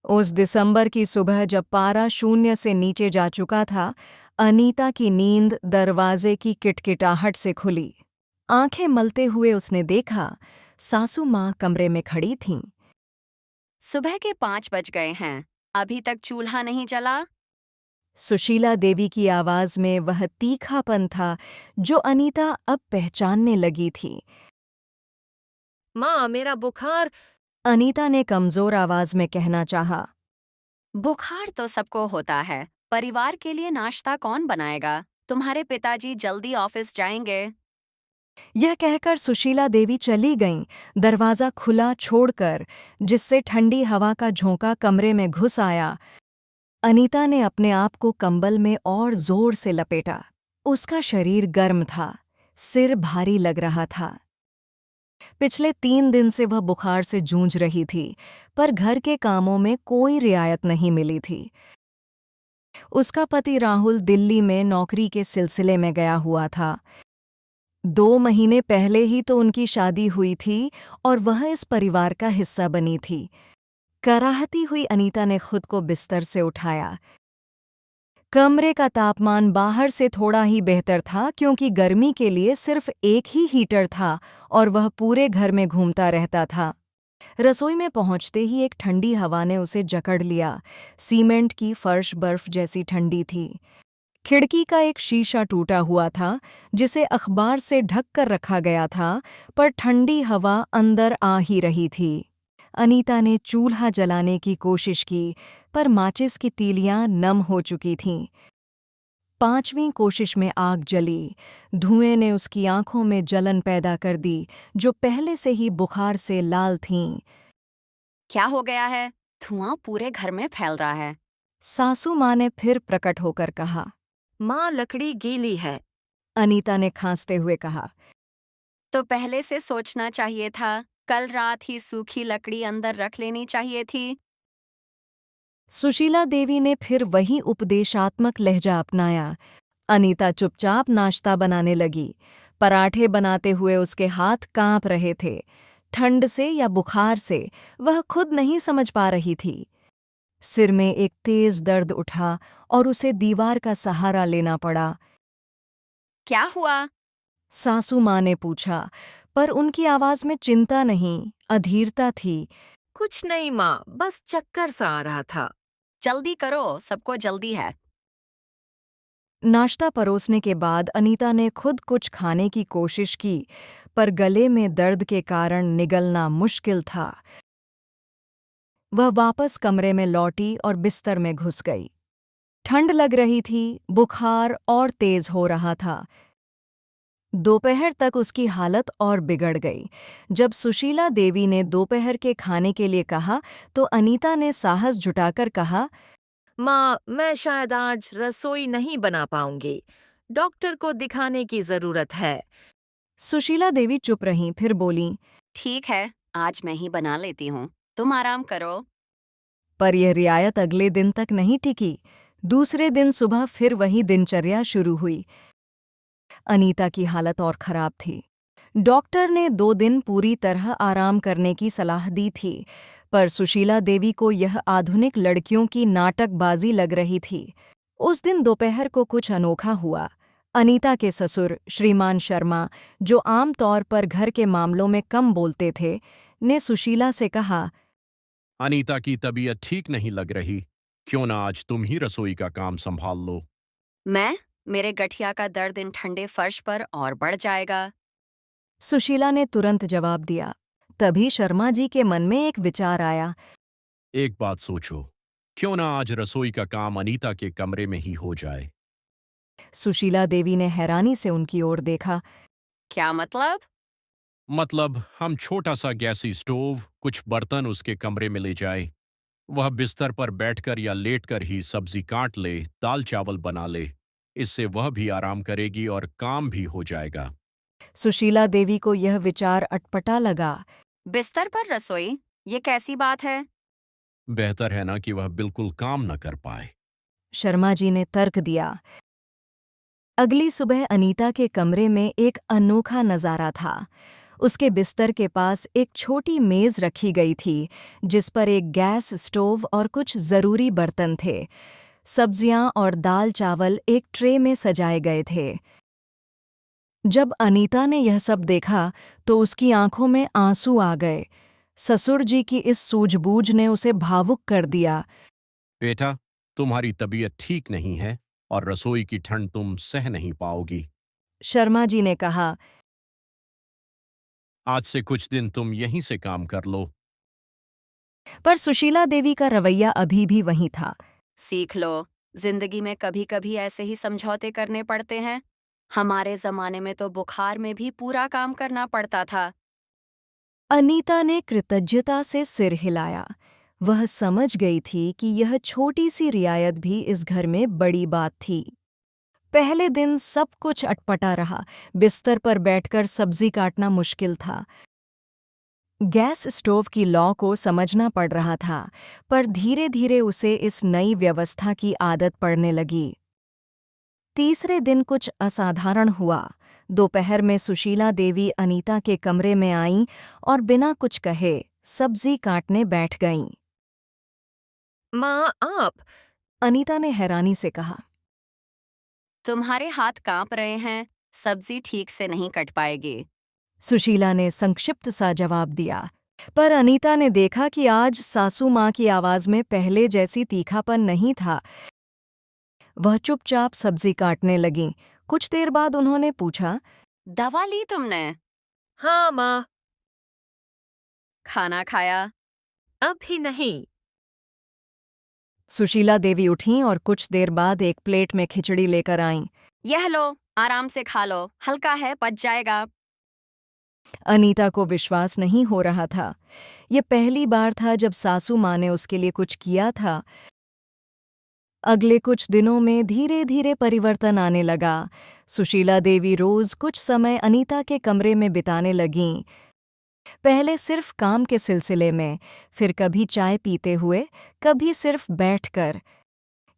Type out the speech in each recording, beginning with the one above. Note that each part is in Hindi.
उस दिसंबर की सुबह जब पारा शून्य से नीचे जा चुका था, अनीता की नींद दरवाजे की किटकिटाहट से खुली। आंखें मलते हुए उसने देखा, सासू माँ कमरे में खड़ी थीं। सुबह के 5 बज गए हैं, अभी तक चूल्हा नहीं जला? सुशीला देवी की आवाज में वह तीखापन था जो अनीता अब पहचानने लगी थी। माँ, मेरा बुखार। अनीता ने कमजोर आवाज में कहना चाहा। बुखार तो सबको होता है। परिवार के लिए नाश्ता कौन बनाएगा? तुम्हारे पिताजी जल्दी ऑफिस जाएंगे। यह कहकर सुशीला देवी चली गईं, दरवाजा खुला छोड़कर, जिससे ठंडी हवा का झोंका कमरे में घुस आया। अनीता ने अपने आप को कंबल में और जोर से लपेटा। उसका शरीर गर्म था, सिर भारी लग रहा था। पिछले 3 दिन से वह बुखार से जूझ रही थी, पर घर के कामों में कोई रियायत नहीं मिली थी। उसका पति राहुल दिल्ली में नौकरी के सिलसिले में गया हुआ था। 2 महीने पहले ही तो उनकी शादी हुई थी और वह इस परिवार का हिस्सा बनी थी। कराहती हुई अनीता ने खुद को बिस्तर से उठाया। कमरे का तापमान बाहर से थोड़ा ही बेहतर था क्योंकि गर्मी के लिए सिर्फ एक ही हीटर था और वह पूरे घर में घूमता रहता था। रसोई में पहुंचते ही एक ठंडी हवा ने उसे जकड़ लिया। सीमेंट की फर्श बर्फ जैसी ठंडी थी। खिड़की का एक शीशा टूटा हुआ था जिसे अखबार से ढक कर रखा गया था, पर ठंडी हवा अंदर आ ही रही थी। अनीता ने चूल्हा जलाने की कोशिश की, पर माचिस की तीलियां नम हो चुकी थीं। 5वीं कोशिश में आग जली। धुएं ने उसकी आंखों में जलन पैदा कर दी, जो पहले से ही बुखार से लाल थीं। क्या हो गया है? धुआं पूरे घर में फैल रहा है। सासू माँ ने फिर प्रकट होकर कहा। माँ, लकड़ी गीली है। अनीता ने खांसते हुए कहा। तो पहले से सोचना चाहिए था। कल रात ही सूखी लकड़ी अंदर रख लेनी चाहिए थी। सुशीला देवी ने फिर वही उपदेशात्मक लहजा अपनाया। अनीता चुपचाप नाश्ता बनाने लगी। पराठे बनाते हुए उसके हाथ कांप रहे थे। ठंड से या बुखार से वह खुद नहीं समझ पा रही थी। सिर में एक तेज दर्द उठा और उसे दीवार का सहारा लेना पड़ा। क्या हुआ? सासू माँ ने पूछा, पर उनकी आवाज में चिंता नहीं, अधीरता थी। कुछ नहीं माँ, बस चक्कर सा आ रहा था। जल्दी करो, सबको जल्दी है। नाश्ता परोसने के बाद अनीता ने खुद कुछ खाने की कोशिश की, पर गले में दर्द के कारण निगलना मुश्किल था। वह वापस कमरे में लौटी और बिस्तर में घुस गई। ठंड लग रही थी, बुखार और तेज हो रहा था। दोपहर तक उसकी हालत और बिगड़ गई। जब सुशीला देवी ने दोपहर के खाने के लिए कहा, तो अनीता ने साहस जुटाकर कहा, माँ, मैं शायद आज रसोई नहीं बना पाऊंगी। डॉक्टर को दिखाने की जरूरत है। सुशीला देवी चुप रहीं, फिर बोलीं, ठीक है, आज मैं ही बना लेती हूँ। तुम आराम करो। पर यह रियायत अगले दिन तक नहीं टिकी। दूसरे दिन सुबह फिर वही दिनचर्या शुरू हुई। अनीता की हालत और खराब थी। डॉक्टर ने 2 दिन पूरी तरह आराम करने की सलाह दी थी, पर सुशीला देवी को यह आधुनिक लड़कियों की नाटकबाजी लग रही थी। उस दिन दोपहर को कुछ अनोखा हुआ। अनीता के ससुर श्रीमान शर्मा, जो आम तौर पर घर के मामलों में कम बोलते थे, ने सुशीला से कहा, अनीता की तबीयत ठीक नहीं लग रही। क्यों ना आज तुम ही रसोई का काम संभाल लो। मैं? मेरे गठिया का दर्द इन ठंडे फर्श पर और बढ़ जाएगा। सुशीला ने तुरंत जवाब दिया। तभी शर्मा जी के मन में एक विचार आया। एक बात सोचो, क्यों ना आज रसोई का काम अनीता के कमरे में ही हो जाए। सुशीला देवी ने हैरानी से उनकी ओर देखा। क्या मतलब? मतलब हम छोटा सा गैसी स्टोव, कुछ बर्तन उसके कमरे में ले जाए। वह बिस्तर पर बैठकर या लेटकर ही सब्जी काट ले, दाल चावल बना ले। इससे वह भी आराम करेगी और काम भी हो जाएगा। सुशीला देवी को यह विचार अटपटा लगा। बिस्तर पर रसोई? ये कैसी बात है? बेहतर है ना कि वह बिल्कुल काम न कर पाए। शर्मा जी ने तर्क दिया। अगली सुबह अनीता के कमरे में एक अनोखा नजारा था। उसके बिस्तर के पास एक छोटी मेज रखी गई थी, जिस पर एक गैस स्टोव और कुछ जरूरी बर्तन थे। सब्जियां और दाल चावल एक ट्रे में सजाए गए थे। जब अनीता ने यह सब देखा तो उसकी आंखों में आंसू आ गए। ससुर जी की इस सूझबूझ ने उसे भावुक कर दिया। बेटा, तुम्हारी तबीयत ठीक नहीं है और रसोई की ठंड तुम सह नहीं पाओगी। शर्मा जी ने कहा। आज से कुछ दिन तुम यहीं से काम कर लो। पर सुशीला देवी का रवैया अभी भी वही था। सीख लो, जिंदगी में कभी कभी ऐसे ही समझौते करने पड़ते हैं। हमारे जमाने में तो बुखार में भी पूरा काम करना पड़ता था। अनीता ने कृतज्ञता से सिर हिलाया। वह समझ गई थी कि यह छोटी सी रियायत भी इस घर में बड़ी बात थी। पहले दिन सब कुछ अटपटा रहा। बिस्तर पर बैठकर सब्जी काटना मुश्किल था। गैस स्टोव की लॉ को समझना पड़ रहा था, पर धीरे धीरे उसे इस नई व्यवस्था की आदत पड़ने लगी। तीसरे दिन कुछ असाधारण हुआ। दोपहर में सुशीला देवी अनीता के कमरे में आईं और बिना कुछ कहे सब्जी काटने बैठ गईं। माँ, आप? अनीता ने हैरानी से कहा। तुम्हारे हाथ कांप रहे हैं, सब्जी ठीक से नहीं कट पाएगी। सुशीला ने संक्षिप्त सा जवाब दिया। पर अनीता ने देखा कि आज सासू माँ की आवाज में पहले जैसी तीखापन नहीं था। वह चुपचाप सब्जी काटने लगीं। कुछ देर बाद उन्होंने पूछा, दवा ली तुमने? हाँ माँ। खाना खाया? अभी नहीं। सुशीला देवी उठीं और कुछ देर बाद एक प्लेट में खिचड़ी लेकर आईं। यह लो, आराम से खा लो, हल्का है, पच जाएगा। अनीता को विश्वास नहीं हो रहा था। ये पहली बार था जब सासू माँ ने उसके लिए कुछ किया था। अगले कुछ दिनों में धीरे धीरे परिवर्तन आने लगा। सुशीला देवी रोज कुछ समय अनीता के कमरे में बिताने लगीं। पहले सिर्फ काम के सिलसिले में, फिर कभी चाय पीते हुए, कभी सिर्फ बैठकर।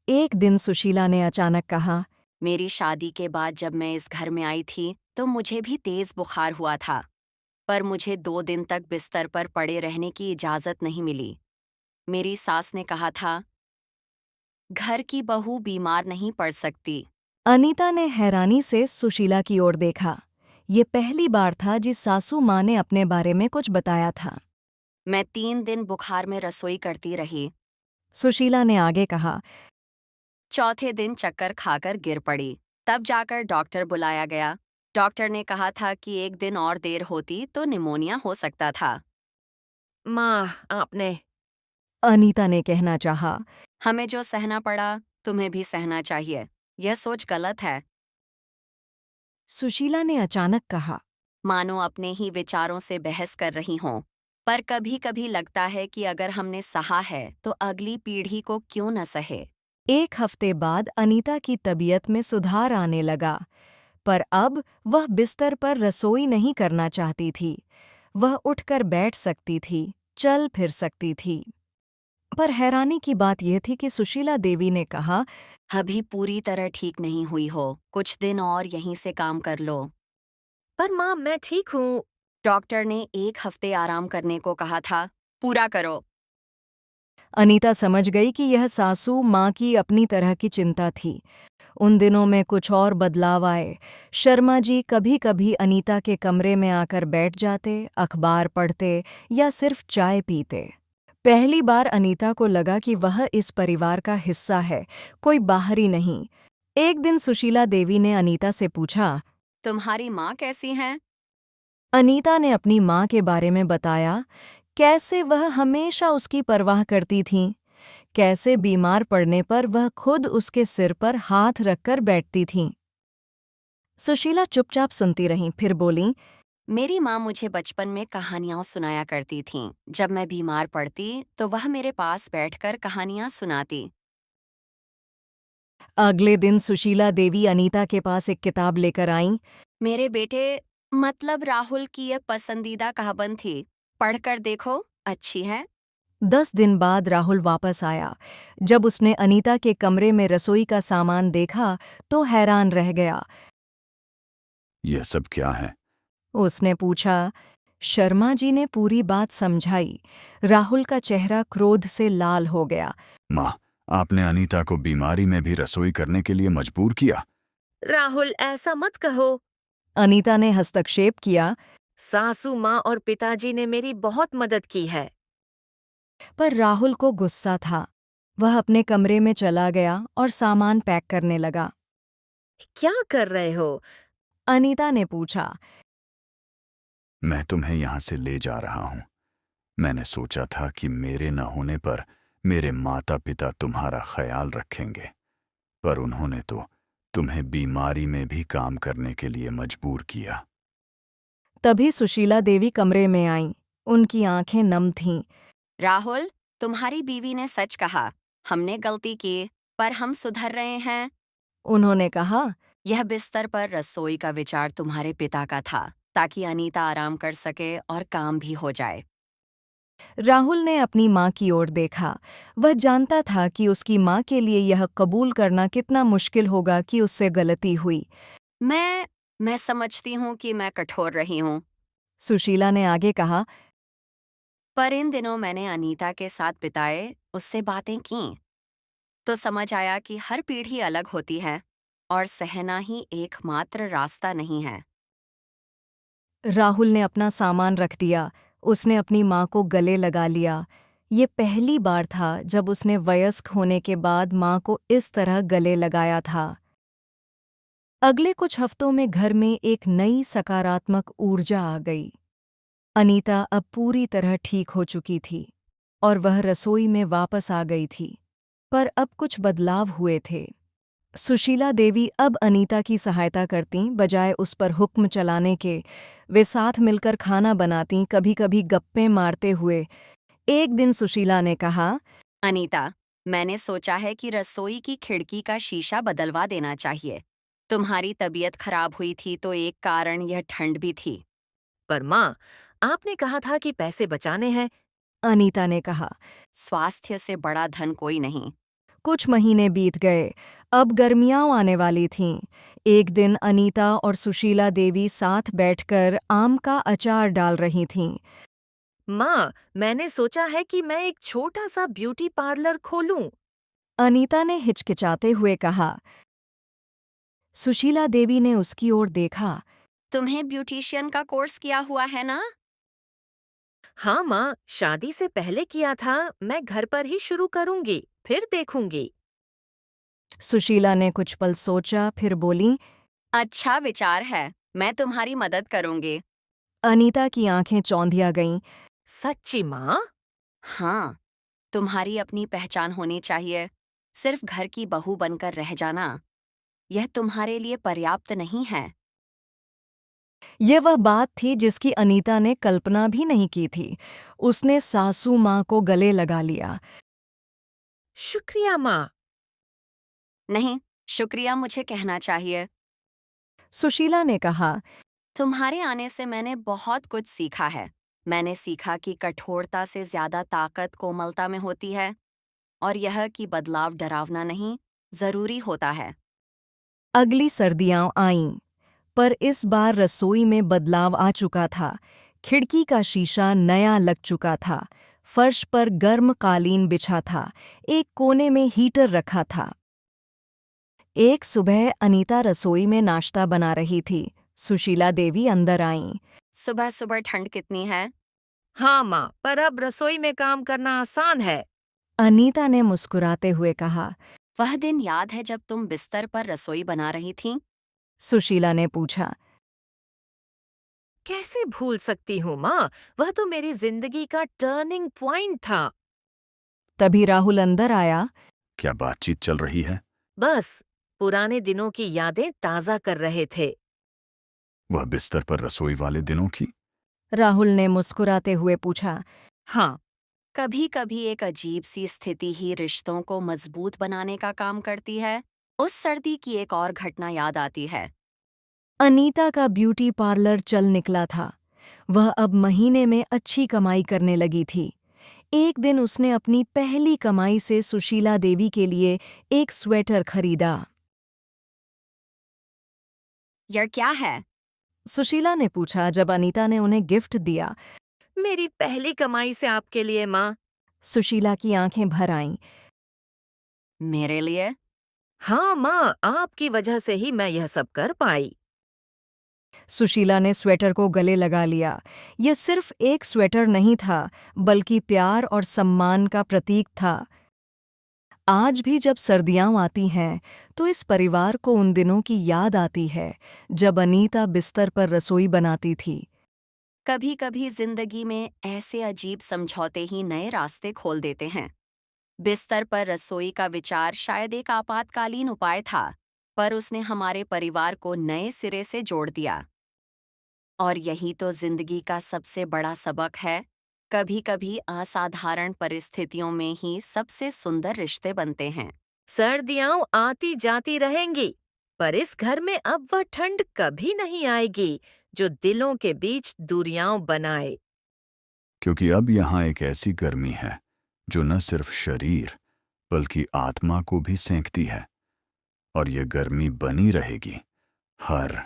एक दिन सुशीला ने अचानक कहा, मेरी शादी के बाद जब मैं इस घर में आई थी तो मुझे भी तेज बुखार हुआ था, पर मुझे 2 दिन तक बिस्तर पर पड़े रहने की इजाजत नहीं मिली। मेरी सास ने कहा था, घर की बहू बीमार नहीं पड़ सकती। अनीता ने हैरानी से सुशीला की ओर देखा। ये पहली बार था जिस सासू माँ ने अपने बारे में कुछ बताया था। मैं 3 दिन बुखार में रसोई करती रही। सुशीला ने आगे कहा। चौथे दिन चक्कर खाकर गिर पड़ी। तब जाकर डॉक्टर बुलाया गया। डॉक्टर ने कहा था कि 1 दिन और देर होती तो निमोनिया हो सकता था। माँ, आपने? अनीता ने कहना चाहा। हमें जो सहना पड़ा, तुम्हें भी सहना चाहिए। यह सोच गलत है। सुशीला ने अचानक कहा। मानो अपने ही विचारों से बहस कर रही हों। पर कभी कभी लगता है कि अगर हमने सहा है तो अगली पीढ़ी को क्यों न सहे। एक हफ्ते बाद अनीता की तबीयत में सुधार आने लगा, पर अब वह बिस्तर पर रसोई नहीं करना चाहती थी। वह उठकर बैठ सकती थी, चल फिर सकती थी। पर हैरानी की बात यह थी कि सुशीला देवी ने कहा, अभी पूरी तरह ठीक नहीं हुई हो, कुछ दिन और यहीं से काम कर लो। पर माँ, मैं ठीक हूँ। डॉक्टर ने 1 हफ्ते आराम करने को कहा था, पूरा करो। अनीता समझ गई कि यह सासू माँ की अपनी तरह की चिंता थी। उन दिनों में कुछ और बदलाव आए। शर्मा जी कभी कभी अनीता के कमरे में आकर बैठ जाते, अखबार पढ़ते या सिर्फ चाय पीते। पहली बार अनीता को लगा कि वह इस परिवार का हिस्सा है, कोई बाहरी नहीं। एक दिन सुशीला देवी ने अनीता से पूछा, तुम्हारी माँ कैसी हैं? अनीता ने अपनी माँ के बारे में बताया, कैसे वह हमेशा उसकी परवाह करती थीं, कैसे बीमार पड़ने पर वह खुद उसके सिर पर हाथ रखकर बैठती थीं। सुशीला चुपचाप सुनती रहीं, फिर बोलीं, मेरी माँ मुझे बचपन में कहानियाँ सुनाया करती थीं। जब मैं बीमार पड़ती तो वह मेरे पास बैठकर कहानियाँ सुनाती। अगले दिन सुशीला देवी अनीता के पास एक किताब लेकर आईं। मेरे बेटे, मतलब राहुल की यह पसंदीदा कहावत थी, पढ़कर देखो, अच्छी है। 10 दिन बाद राहुल वापस आया। जब उसने अनीता के कमरे में रसोई का सामान देखा तो हैरान रह गया। यह सब क्या है? उसने पूछा। शर्मा जी ने पूरी बात समझाई। राहुल का चेहरा क्रोध से लाल हो गया। माँ, आपने अनीता को बीमारी में भी रसोई करने के लिए मजबूर किया। राहुल, ऐसा मत कहो। अनीता ने हस्तक्षेप किया। सासू माँ और पिताजी ने मेरी बहुत मदद की है। पर राहुल को गुस्सा था। वह अपने कमरे में चला गया और सामान पैक करने लगा। क्या कर रहे हो? अनीता ने पूछा। मैं तुम्हें यहाँ से ले जा रहा हूँ। मैंने सोचा था कि मेरे न होने पर मेरे माता पिता तुम्हारा ख्याल रखेंगे, पर उन्होंने तो तुम्हें बीमारी में भी काम करने के लिए मजबूर किया। तभी सुशीला देवी कमरे में आईं। उनकी आंखें नम थीं। राहुल, तुम्हारी बीवी ने सच कहा। हमने गलती की, पर हम सुधर रहे हैं। उन्होंने कहा। यह बिस्तर पर रसोई का विचार तुम्हारे पिता का था, ताकि अनीता आराम कर सके और काम भी हो जाए। राहुल ने अपनी माँ की ओर देखा। वह जानता था कि उसकी माँ के लिए यह कबूल करना कितना मुश्किल होगा कि उससे गलती हुई। मैं समझती हूँ कि मैं कठोर रही हूँ, सुशीला ने आगे कहा। पर इन दिनों मैंने अनीता के साथ बिताए, उससे बातें की, तो समझ आया कि हर पीढ़ी अलग होती है और सहना ही एकमात्र रास्ता नहीं है। राहुल ने अपना सामान रख दिया। उसने अपनी माँ को गले लगा लिया। ये पहली बार था जब उसने वयस्क होने के बाद माँ को इस तरह गले लगाया था। अगले कुछ हफ्तों में घर में एक नई सकारात्मक ऊर्जा आ गई। अनीता अब पूरी तरह ठीक हो चुकी थी और वह रसोई में वापस आ गई थी। पर अब कुछ बदलाव हुए थे। सुशीला देवी अब अनीता की सहायता करतीं बजाय उस पर हुक्म चलाने के। वे साथ मिलकर खाना बनातीं, कभी-कभी गप्पे मारते हुए। एक दिन सुशीला ने कहा। अनीता, मैंने सोचा है कि रसोई की खिड़की का शीशा बदलवा देना चाहिए। तुम्हारी तबीयत खराब हुई थी तो एक कारण यह ठंड भी थी। पर माँ, आपने कहा था कि पैसे बचाने हैं। अनीता ने कहा। स्वास्थ्य से बड़ा धन कोई नहीं। कुछ महीने बीत गए। अब गर्मियां आने वाली थीं। एक दिन अनीता और सुशीला देवी साथ बैठकर आम का अचार डाल रही थीं। माँ, मैंने सोचा है कि मैं एक छोटा सा ब्यूटी पार्लर खोलूं। अनीता ने हिचकिचाते हुए कहा। सुशीला देवी ने उसकी ओर देखा। तुम्हें ब्यूटिशियन का कोर्स किया हुआ है ना? हाँ माँ, शादी से पहले किया था। मैं घर पर ही शुरू करूंगी, फिर देखूंगी। सुशीला ने कुछ पल सोचा, फिर बोली। अच्छा विचार है, मैं तुम्हारी मदद करूंगी। अनीता की आंखें चौंधिया गईं। सच्ची माँ? हाँ, तुम्हारी अपनी पहचान होनी चाहिए। सिर्फ घर की बहू बनकर रह जाना, यह तुम्हारे लिए पर्याप्त नहीं है। यह वह बात थी जिसकी अनीता ने कल्पना भी नहीं की थी। उसने सासू माँ को गले लगा लिया। शुक्रिया माँ। नहीं, शुक्रिया मुझे कहना चाहिए। सुशीला ने कहा। तुम्हारे आने से मैंने बहुत कुछ सीखा है। मैंने सीखा कि कठोरता से ज्यादा ताकत कोमलता में होती है, और यह कि बदलाव डरावना नहीं, जरूरी होता है। अगली सर्दियां आईं, पर इस बार रसोई में बदलाव आ चुका था। खिड़की का शीशा नया लग चुका था। फर्श पर गर्म कालीन बिछा था। एक कोने में हीटर रखा था। एक सुबह अनीता रसोई में नाश्ता बना रही थी। सुशीला देवी अंदर आईं। सुबह सुबह ठंड कितनी है? हाँ माँ, पर अब रसोई में काम करना आसान है। अनीता ने मुस्कुराते हुए कहा। वह दिन याद है जब तुम बिस्तर पर रसोई बना रही थीं? सुशीला ने पूछा। कैसे भूल सकती हूँ माँ, वह तो मेरी जिंदगी का टर्निंग पॉइंट था। तभी राहुल अंदर आया। क्या बातचीत चल रही है? बस पुराने दिनों की यादें ताज़ा कर रहे थे। वह बिस्तर पर रसोई वाले दिनों की? राहुल ने मुस्कुराते हुए पूछा। हाँ, कभी कभी एक अजीब सी स्थिति ही रिश्तों को मजबूत बनाने का काम करती है। उस सर्दी की एक और घटना याद आती है। अनीता का ब्यूटी पार्लर चल निकला था। वह अब महीने में अच्छी कमाई करने लगी थी। एक दिन उसने अपनी पहली कमाई से सुशीला देवी के लिए एक स्वेटर खरीदा। यह क्या है? सुशीला ने पूछा जब अनीता ने उन्हें गिफ्ट दिया। मेरी पहली कमाई से आपके लिए माँ। सुशीला की आंखें भर आईं। मेरे लिए? हाँ माँ, आपकी वजह से ही मैं यह सब कर पाई। सुशीला ने स्वेटर को गले लगा लिया। यह सिर्फ एक स्वेटर नहीं था, बल्कि प्यार और सम्मान का प्रतीक था। आज भी जब सर्दियां आती हैं, तो इस परिवार को उन दिनों की याद आती है, जब अनीता बिस्तर पर रसोई बनाती थी। कभी कभी जिंदगी में ऐसे अजीब समझौते ही नए रास्ते खोल देते हैं। बिस्तर पर रसोई का विचार शायद एक आपातकालीन उपाय था, पर उसने हमारे परिवार को नए सिरे से जोड़ दिया। और यही तो जिंदगी का सबसे बड़ा सबक है। कभी कभी असाधारण परिस्थितियों में ही सबसे सुंदर रिश्ते बनते हैं। सर्दियाँ आती जाती रहेंगी, पर इस घर में अब वह ठंड कभी नहीं आएगी जो दिलों के बीच दूरियां बनाए। क्योंकि अब यहाँ एक ऐसी गर्मी है जो न सिर्फ शरीर बल्कि आत्मा को भी सेंकती है, और ये गर्मी बनी रहेगी हर